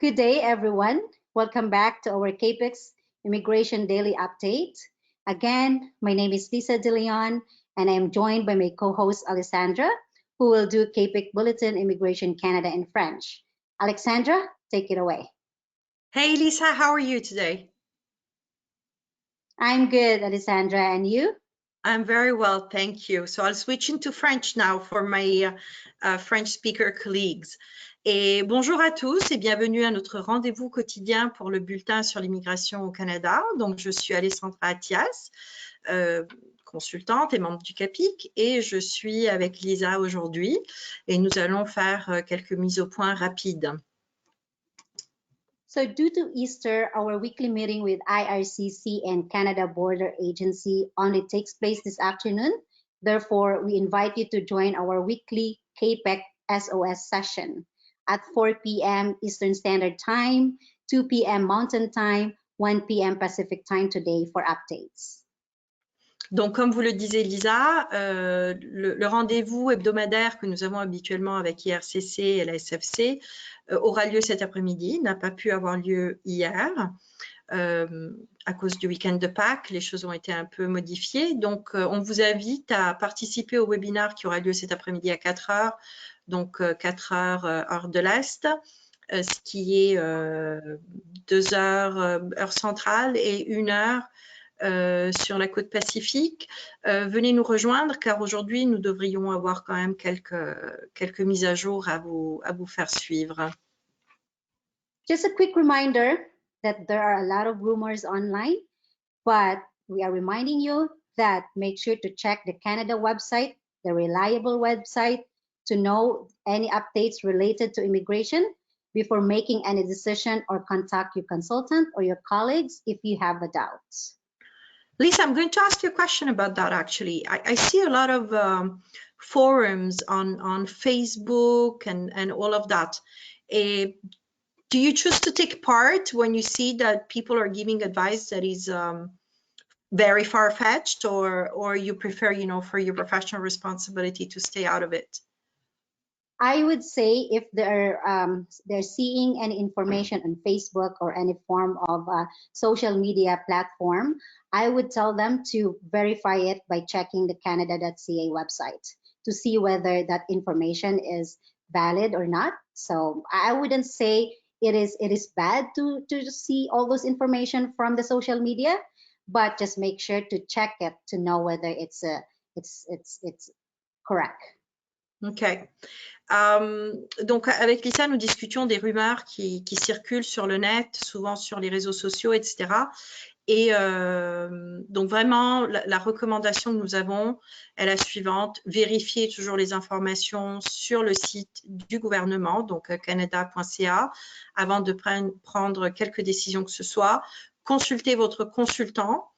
Good day, everyone. Welcome back to our CAPIC'S Immigration Daily Update. Again, my name is Lisa De Leon, and I am joined by my co-host Alessandra, who will do CAPIC Bulletin Immigration Canada in French. Alexandra, take it away. Hey, Lisa, how are you today? I'm good, Alessandra, and you? I'm very well, thank you. So I'll switch into French now for my French speaker colleagues. Et bonjour à tous et bienvenue à notre rendez-vous quotidien pour le bulletin sur l'immigration au Canada. Donc, je suis Alessandra Attias, consultante et membre du CAPIC, et je suis avec Lisa aujourd'hui et nous allons faire quelques mises au point rapides. So due to Easter, our weekly meeting with IRCC and Canada Border Agency only takes place this afternoon. Therefore, we invite you to join our weekly CAPIC SOS session at 4 p.m. Eastern Standard Time, 2 p.m. Mountain Time, 1 p.m. Pacific Time today for updates. Donc, comme vous le disiez, Lisa, le rendez-vous hebdomadaire que nous avons habituellement avec IRCC et la SFC aura lieu cet après-midi, n'a pas pu avoir lieu hier à cause du week-end de Pâques. Les choses ont été un peu modifiées. Donc, on vous invite à participer au webinaire qui aura lieu cet après-midi à 4 heures, donc 4 heures heure de l'Est, ce qui est 2 heures heure centrale et 1 heure sur la côte Pacifique. Venez nous rejoindre car aujourd'hui, nous devrions avoir quand même quelques mises à jour à vous faire suivre. Just a quick reminder that there are a lot of rumors online, but we are reminding you that make sure to check the Canada website, the reliable website, to know any updates related to immigration before making any decision, or contact your consultant or your colleagues if you have a doubt. Lisa, I'm going to ask you a question about that actually. I see a lot of forums on Facebook and all of that. Do you choose to take part when you see that people are giving advice that is very far-fetched, or you prefer, you know, for your professional responsibility to stay out of it? I would say if they're seeing any information on Facebook or any form of social media platform, I would tell them to verify it by checking the Canada.ca website to see whether that information is valid or not. So I wouldn't say it is bad to see all those information from the social media, but just make sure to check it to know whether it's correct. Ok. Donc, avec Lisa, nous discutions des rumeurs qui circulent sur le net, souvent sur les réseaux sociaux, etc. Et donc, vraiment, la recommandation que nous avons est la suivante. Vérifiez toujours les informations sur le site du gouvernement, donc canada.ca, avant de prendre quelques décisions que ce soit. Consultez votre consultant,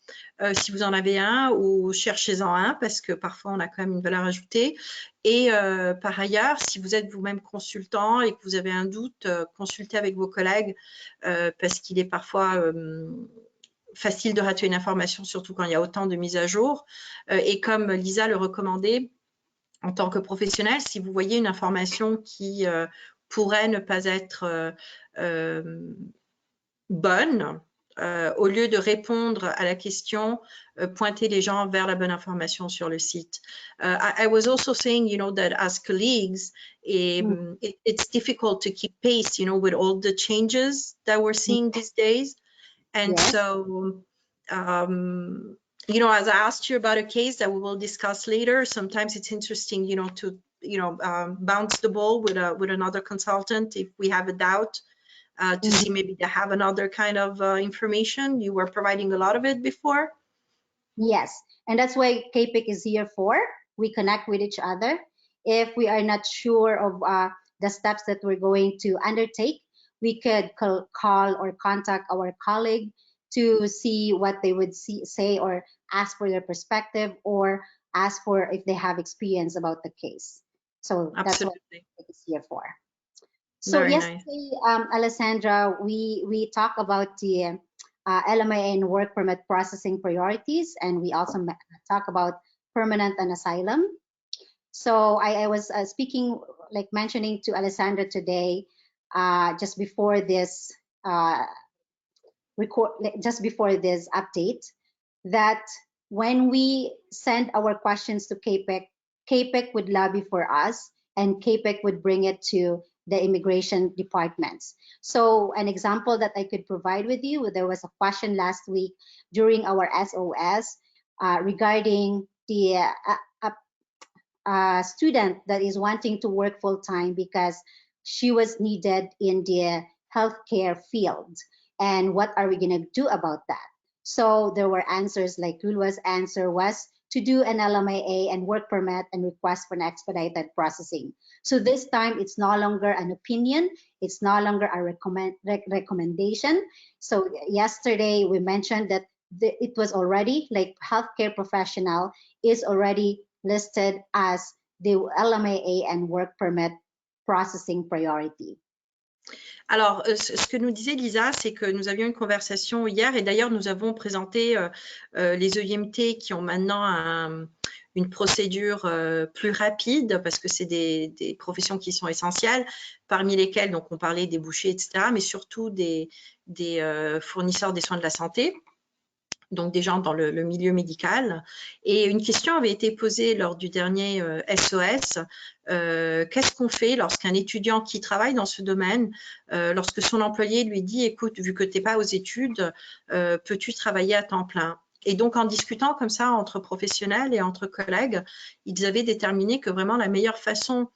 si vous en avez un, ou cherchez-en un, parce que parfois on a quand même une valeur ajoutée. Et par ailleurs, si vous êtes vous-même consultant et que vous avez un doute, consultez avec vos collègues, parce qu'il est parfois facile de rater une information, surtout quand il y a autant de mises à jour. Et comme Lisa le recommandait, en tant que professionnel, si vous voyez une information qui pourrait ne pas être bonne, au lieu de répondre à la question, pointer les gens vers la bonne information sur le site. I was also saying, you know, that as colleagues, it's difficult to keep pace, you know, with all the changes that we're seeing these days. And yes. So, you know, as I asked you about a case that we will discuss later, sometimes it's interesting, you know, to, you know, bounce the ball with another consultant if we have a doubt. To see maybe they have another kind of information. You were providing a lot of it before. Yes, and that's why CAPIC is here for. We connect with each other. If we are not sure of the steps that we're going to undertake, we could call or contact our colleague to see what they would say, or ask for their perspective, or ask for if they have experience about the case. So that's what CAPIC is here for. So very yesterday, nice. Alessandra, we talked about the LMIA and work permit processing priorities, and we also talk about permanent and asylum. So I was speaking, like mentioning to Alessandra today, just before this just before this update, that when we send our questions to CAPIC, CAPIC would lobby for us, and CAPIC would bring it to the immigration departments. So an example that I could provide with you, there was a question last week during our SOS regarding the student that is wanting to work full-time because she was needed in the healthcare field. And what are we going to do about that? So there were answers, like Lulwa's answer was to do an LMIA and work permit and request for an expedited processing. So this time it's no longer an opinion, it's no longer a recommendation. So yesterday we mentioned that it was already, like, healthcare professional is already listed as the LMIA and work permit processing priority. Alors, ce que nous disait Lisa, c'est que nous avions une conversation hier, et d'ailleurs, nous avons présenté les EIMT qui ont maintenant une procédure plus rapide, parce que c'est des professions qui sont essentielles, parmi lesquelles, donc, on parlait des bouchers, etc., mais surtout des fournisseurs des soins de la santé, donc des gens dans le milieu médical. Et une question avait été posée lors du dernier SOS. Qu'est-ce qu'on fait lorsqu'un étudiant qui travaille dans ce domaine, lorsque son employé lui dit « Écoute, vu que tu n'es pas aux études, peux-tu travailler à temps plein ?» Et donc, en discutant comme ça entre professionnels et entre collègues, ils avaient déterminé que vraiment la meilleure façon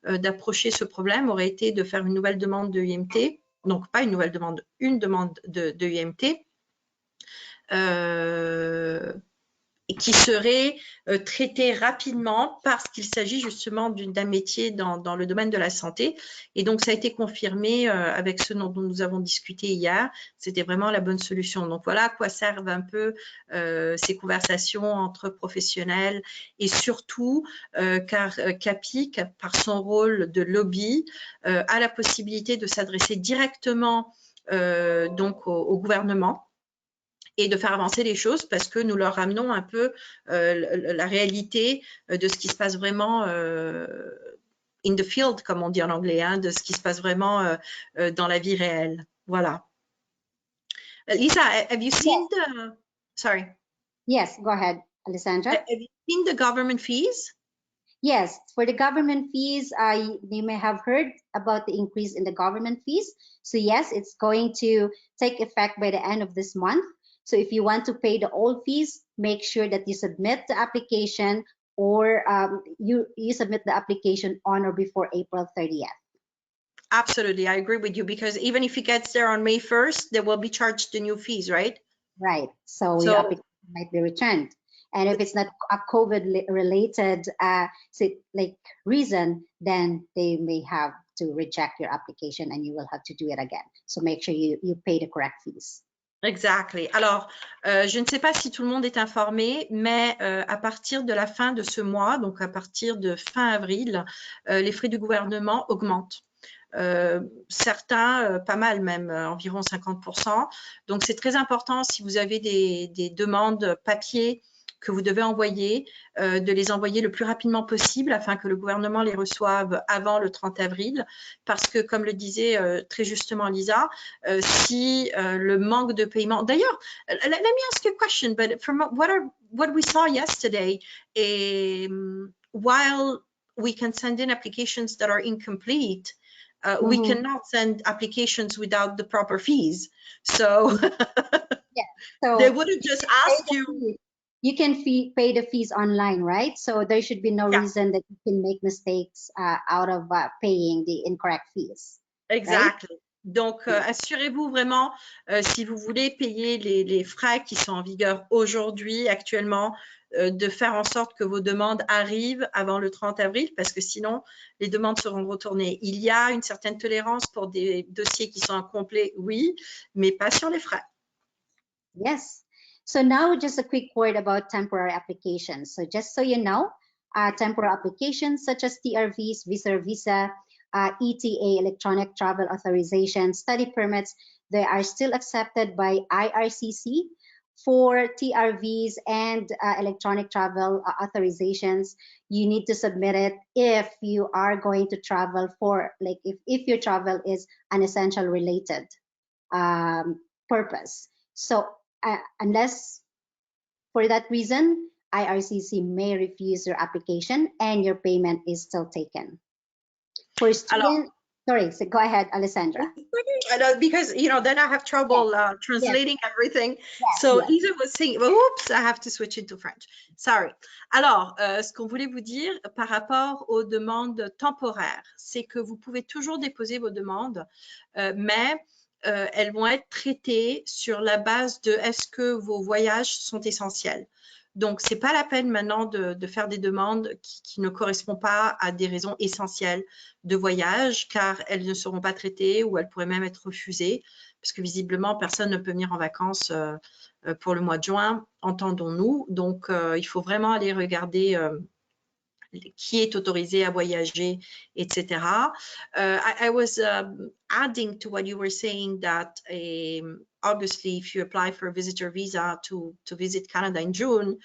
d'approcher ce problème aurait été de faire une nouvelle demande de UMT. Donc, pas une nouvelle demande, une demande de UMT. Qui serait traité rapidement parce qu'il s'agit justement d'un métier dans le domaine de la santé. Et donc, ça a été confirmé avec ce dont nous avons discuté hier. C'était vraiment la bonne solution. Donc, voilà à quoi servent un peu ces conversations entre professionnels, et surtout car CAPIC, par son rôle de lobby, a la possibilité de s'adresser directement donc au gouvernement et de faire avancer les choses, parce que nous leur ramenons un peu la réalité de ce qui se passe vraiment in the field, comme on dit en anglais, hein, de ce qui se passe vraiment dans la vie réelle. Voilà. Lisa, have you seen the... Sorry. Yes, go ahead, Alessandra. Have you seen the government fees? Yes, for the government fees, you may have heard about the increase in the government fees. So yes, it's going to take effect by the end of this month. So if you want to pay the old fees, make sure that you submit the application, or you submit the application on or before April 30th. Absolutely, I agree with you, because even if it gets there on May 1st, they will be charged the new fees, right? Right, so your application might be returned. And if it's not a COVID-related reason, then they may have to reject your application and you will have to do it again. So make sure you pay the correct fees. Exactly. Alors, je ne sais pas si tout le monde est informé, mais à partir de la fin de ce mois, donc à partir de fin avril, les frais du gouvernement augmentent. Certains, pas mal même, environ 50%. Donc, c'est très important, si vous avez des demandes papier que vous devez envoyer, de les envoyer le plus rapidement possible afin que le gouvernement les reçoive avant le 30 avril. Parce que, comme le disait très justement Lisa, si le manque de paiement... D'ailleurs, let me ask you a question, but from what we saw yesterday, while we can send in applications that are incomplete, we cannot send applications without the proper fees. So, yeah, so they wouldn't just ask you. You can pay the fees online, right? So there should be no reason that you can make mistakes out of paying the incorrect fees. Exactly. Right? Donc, assurez-vous vraiment, si vous voulez payer les frais qui sont en vigueur aujourd'hui, actuellement, de faire en sorte que vos demandes arrivent avant le 30 avril, parce que sinon, les demandes seront retournées. Il y a une certaine tolérance pour des dossiers qui sont incomplets, oui, mais pas sur les frais. Yes. So now just a quick word about temporary applications. So just so you know, temporary applications such as TRVs, visa, ETA, electronic travel authorization, study permits, they are still accepted by IRCC for TRVs and electronic travel authorizations, you need to submit it if you are going to travel for, like, if your travel is an essential related purpose. So unless for that reason, IRCC may refuse your application and your payment is still taken. For Alors, student, sorry, so go ahead, Alessandra. because then I have trouble Yes, translating everything. yes, So yes. Lisa was saying, oops, I have to switch into French. Sorry. Alors, ce qu'on voulait vous dire par rapport aux demandes temporaires, c'est que vous pouvez toujours déposer vos demandes, mais elles vont être traitées sur la base de est-ce que vos voyages sont essentiels. Donc, c'est pas la peine maintenant de faire des demandes qui ne correspondent pas à des raisons essentielles de voyage, car elles ne seront pas traitées ou elles pourraient même être refusées, parce que visiblement, personne ne peut venir en vacances pour le mois de juin, entendons-nous. Donc, il faut vraiment aller regarder qui est autorisé à voyager, etc. I was adding to what you were saying that obviously if you apply for a visitor visa to visit Canada in June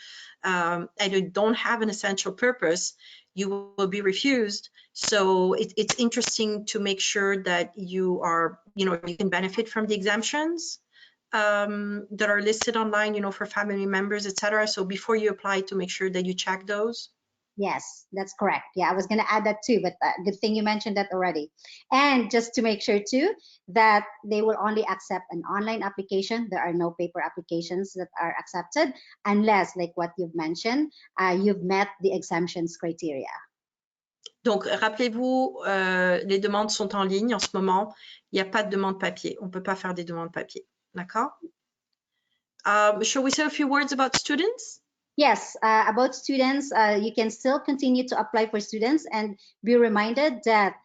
and you don't have an essential purpose, you will be refused. So it's interesting to make sure that you are, you can benefit from the exemptions that are listed online, for family members, etc. So before you apply, to make sure that you check those. Yes, that's correct. Yeah, I was going to add that too, but good thing you mentioned that already. And just to make sure too, that they will only accept an online application. There are no paper applications that are accepted unless, like what you've mentioned, you've met the exemptions criteria. Donc, rappelez-vous, les demandes sont en ligne en ce moment. Il n'y a pas de demande papier. On ne peut pas faire des demandes papier. D'accord? Shall we say a few words about students? Yes, about students, you can still continue to apply for students and be reminded that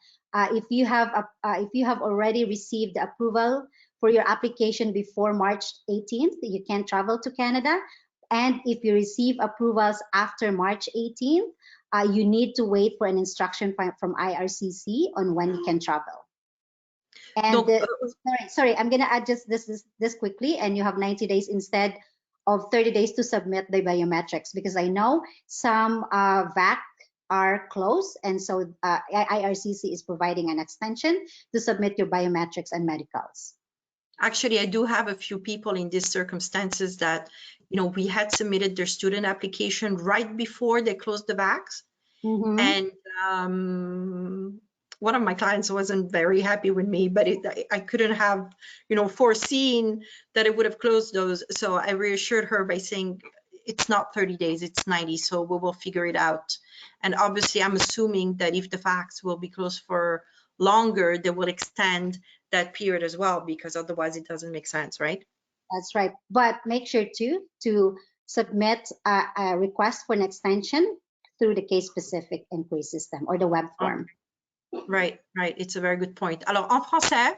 if you have already received the approval for your application before March 18th, you can travel to Canada. And if you receive approvals after March 18th, you need to wait for an instruction from IRCC on when you can travel. And Donc, sorry, I'm gonna add just this quickly, and you have 90 days instead of 30 days to submit the biometrics, because I know some VAC are closed, and so IRCC is providing an extension to submit your biometrics and medicals. Actually, I do have a few people in these circumstances that, we had submitted their student application right before they closed the VACs. And one of my clients wasn't very happy with me, but I couldn't have, foreseen that it would have closed those. So I reassured her by saying, it's not 30 days, it's 90, so we will figure it out. And obviously, I'm assuming that if the facts will be closed for longer, they will extend that period as well, because otherwise it doesn't make sense, right? That's right. But make sure to submit a request for an extension through the case-specific inquiry system or the web form. Right. It's a very good point. Alors, en français,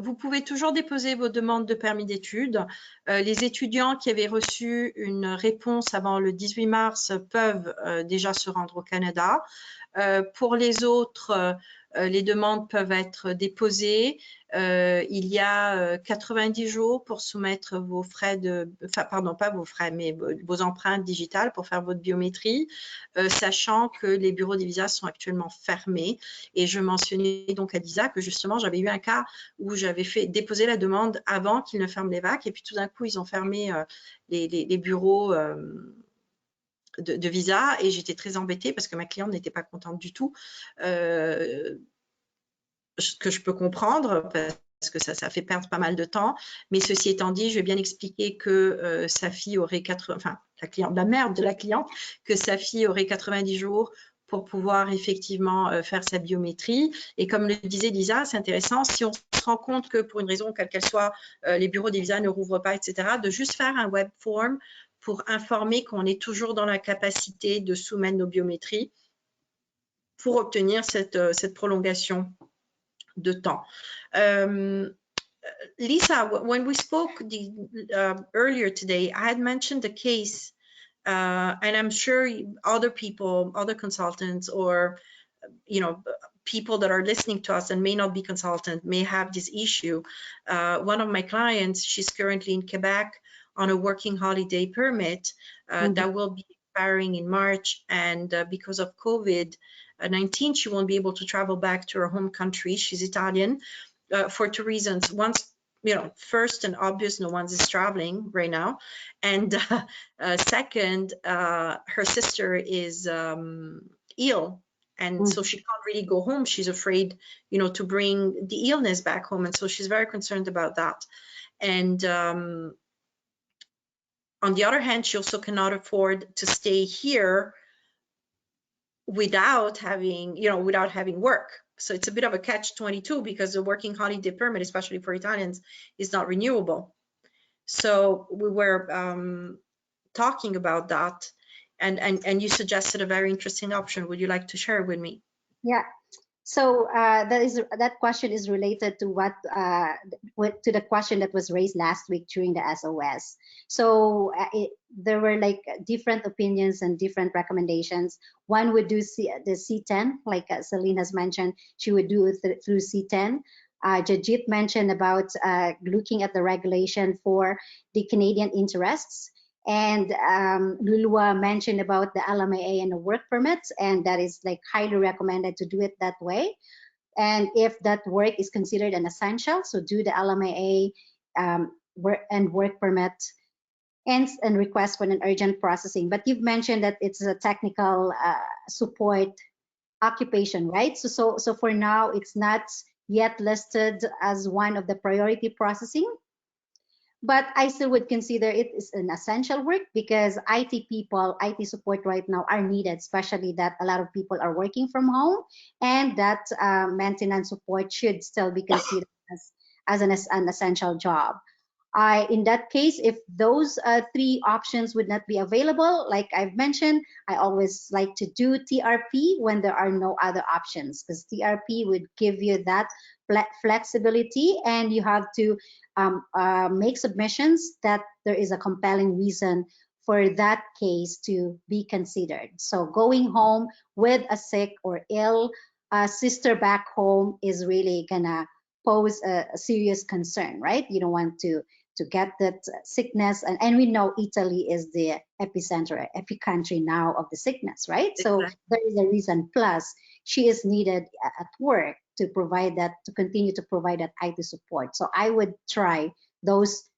vous pouvez toujours déposer vos demandes de permis d'études. Les étudiants qui avaient reçu une réponse avant le 18 mars peuvent déjà se rendre au Canada. Pour les autres, les demandes peuvent être déposées. Il y a 90 jours pour soumettre vos frais pas vos frais, mais vos empreintes digitales pour faire votre biométrie, sachant que les bureaux des visas sont actuellement fermés. Et je mentionnais donc à Lisa que justement, j'avais eu un cas où j'avais déposer la demande avant qu'ils ne ferment les VAC, et puis tout d'un coup, ils ont fermé les bureaux de visa, et j'étais très embêtée parce que ma cliente n'était pas contente du tout, que je peux comprendre parce que ça fait perdre pas mal de temps. Mais ceci étant dit, je vais bien expliquer que sa fille aurait la mère de la cliente, que sa fille aurait 90 jours pour pouvoir effectivement faire sa biométrie. Et comme le disait Lisa, c'est intéressant, si on se rend compte que pour une raison quelle qu'elle soit, les bureaux des visas ne rouvrent pas, etc., de juste faire un web form pour informer qu'on est toujours dans la capacité de soumettre nos biométries pour obtenir cette prolongation de temps. Lisa, when we spoke earlier today, I had mentioned the case, and I'm sure other people, other consultants, or people that are listening to us and may not be consultant may have this issue. One of my clients, she's currently in Quebec on a working holiday permit that will be expiring in March, and because of COVID-19, she won't be able to travel back to her home country. She's Italian, for two reasons. One, first and obvious, no one's is traveling right now, and second, her sister is ill, and so she can't really go home. She's afraid, to bring the illness back home, and so she's very concerned about that. And on the other hand, she also cannot afford to stay here without having work. So it's a bit of a catch-22, because the working holiday permit, especially for Italians, is not renewable. So we were talking about that, and you suggested a very interesting option. Would you like to share with me? Yeah. So that question is related to to the question that was raised last week during the SOS. So there were like different opinions and different recommendations. One would do the C10, like Celine has mentioned, she would do it through C10. Jajit mentioned about looking at the regulation for the Canadian interests. And Lulua mentioned about the LMIA and the work permits, and that is like highly recommended to do it that way. And if that work is considered an essential, so do the LMIA work permit and request for an urgent processing. But you've mentioned that it's a technical support occupation, right? So for now, it's not yet listed as one of the priority processing. But I still would consider it is an essential work, because IT people, IT support right now are needed, especially that a lot of people are working from home, and that maintenance support should still be considered as an essential job. In that case, if those three options would not be available, like I've mentioned, I always like to do TRP when there are no other options, because TRP would give you that flexibility, and you have to make submissions that there is a compelling reason for that case to be considered. So going home with a sick or ill sister back home is really gonna pose a serious concern, right? You don't want to get that sickness, and we know Italy is the epicenter, epicountry now of the sickness, right? Exactly. So there is a reason. Plus, she is needed at work to provide that, to continue to provide that IT support. So I would try those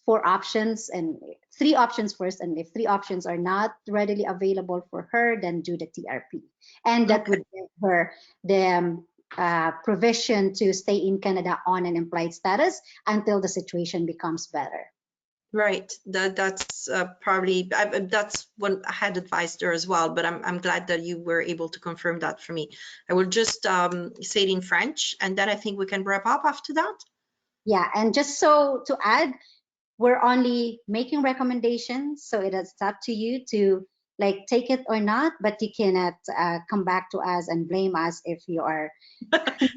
four options, and three options first, and if three options are not readily available for her, then do the TRP, and that would give her the provision to stay in Canada on an implied status until the situation becomes better. Right. That's probably that's what I had advised her as well. But I'm glad that you were able to confirm that for me. I will just say it in French, and then I think we can wrap up after that. Yeah, and just so to add, we're only making recommendations, so it is up to you to like take it or not, but you cannot come back to us and blame us if you are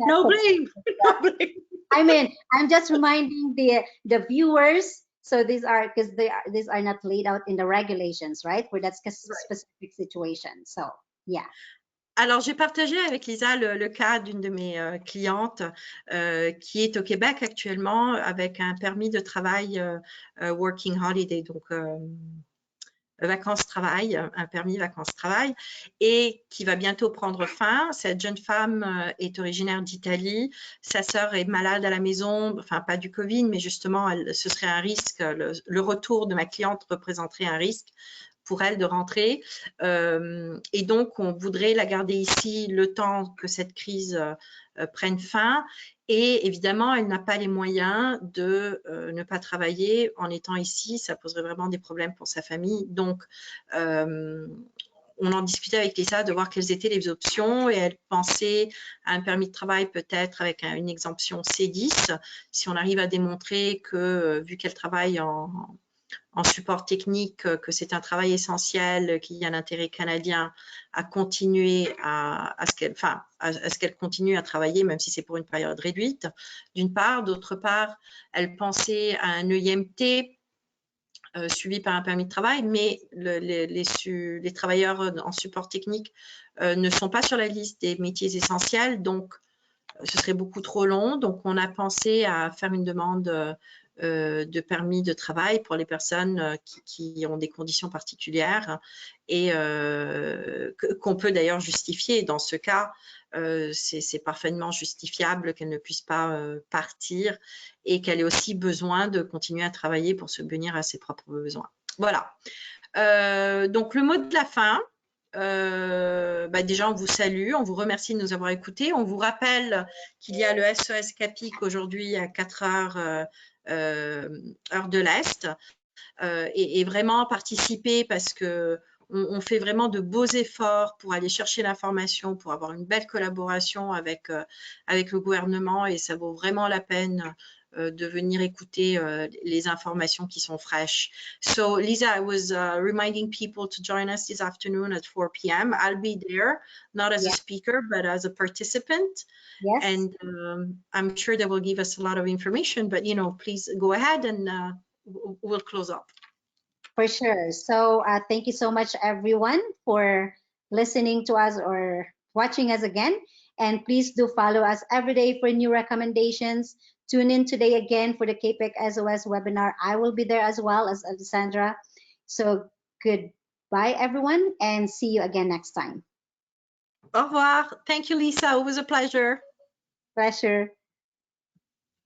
No blame. No blame. I mean, I'm just reminding the viewers, so these are, because these are not laid out in the regulations, right, for that specific situation. So yeah. Alors, j'ai partagé avec Lisa le cas d'une de mes clientes qui est au Québec actuellement avec un permis de travail working holiday, donc vacances-travail, un permis vacances-travail, et qui va bientôt prendre fin. Cette jeune femme est originaire d'Italie. Sa sœur est malade à la maison, enfin pas du Covid, mais justement, ce serait un risque. Le retour de ma cliente représenterait un risque pour elle de rentrer. Et donc, on voudrait la garder ici le temps que cette crise prenne fin. Et évidemment, elle n'a pas les moyens de ne pas travailler en étant ici. Ça poserait vraiment des problèmes pour sa famille. Donc, on en discutait avec Lisa de voir quelles étaient les options, et elle pensait à un permis de travail peut-être avec une exemption C10, si on arrive à démontrer que, vu qu'elle travaille en support technique, que c'est un travail essentiel, qu'il y a un intérêt canadien à continuer à ce qu'elle continue à travailler, même si c'est pour une période réduite, d'une part. D'autre part, elle pensait à un EIMT suivi par un permis de travail, mais les travailleurs en support technique ne sont pas sur la liste des métiers essentiels, donc ce serait beaucoup trop long. Donc, on a pensé à faire une demande de permis de travail pour les personnes qui ont des conditions particulières et qu'on peut d'ailleurs justifier. Dans ce cas, c'est parfaitement justifiable qu'elle ne puisse pas partir et qu'elle ait aussi besoin de continuer à travailler pour subvenir à ses propres besoins. Voilà. Donc, le mot de la fin. Déjà, on vous salue, on vous remercie de nous avoir écoutés. On vous rappelle qu'il y a le SOS CAPIC aujourd'hui à 4 heures, heure de l'Est. Et vraiment participer parce que on fait vraiment de beaux efforts pour aller chercher l'information, pour avoir une belle collaboration avec le gouvernement et ça vaut vraiment la peine de venir écouter les informations qui sont fraîches. So Lisa, I was reminding people to join us this afternoon at 4 p.m. I'll be there, not as a speaker, but as a participant. Yes. And I'm sure they will give us a lot of information, but please go ahead and we'll close up. For sure. So thank you so much, everyone, for listening to us or watching us again. And please do follow us every day for new recommendations. Tune in today again for the CAPIC'S SOS webinar. I will be there as well as Alessandra. So goodbye, everyone, and see you again next time. Au revoir. Thank you, Lisa. It was a pleasure. Pleasure.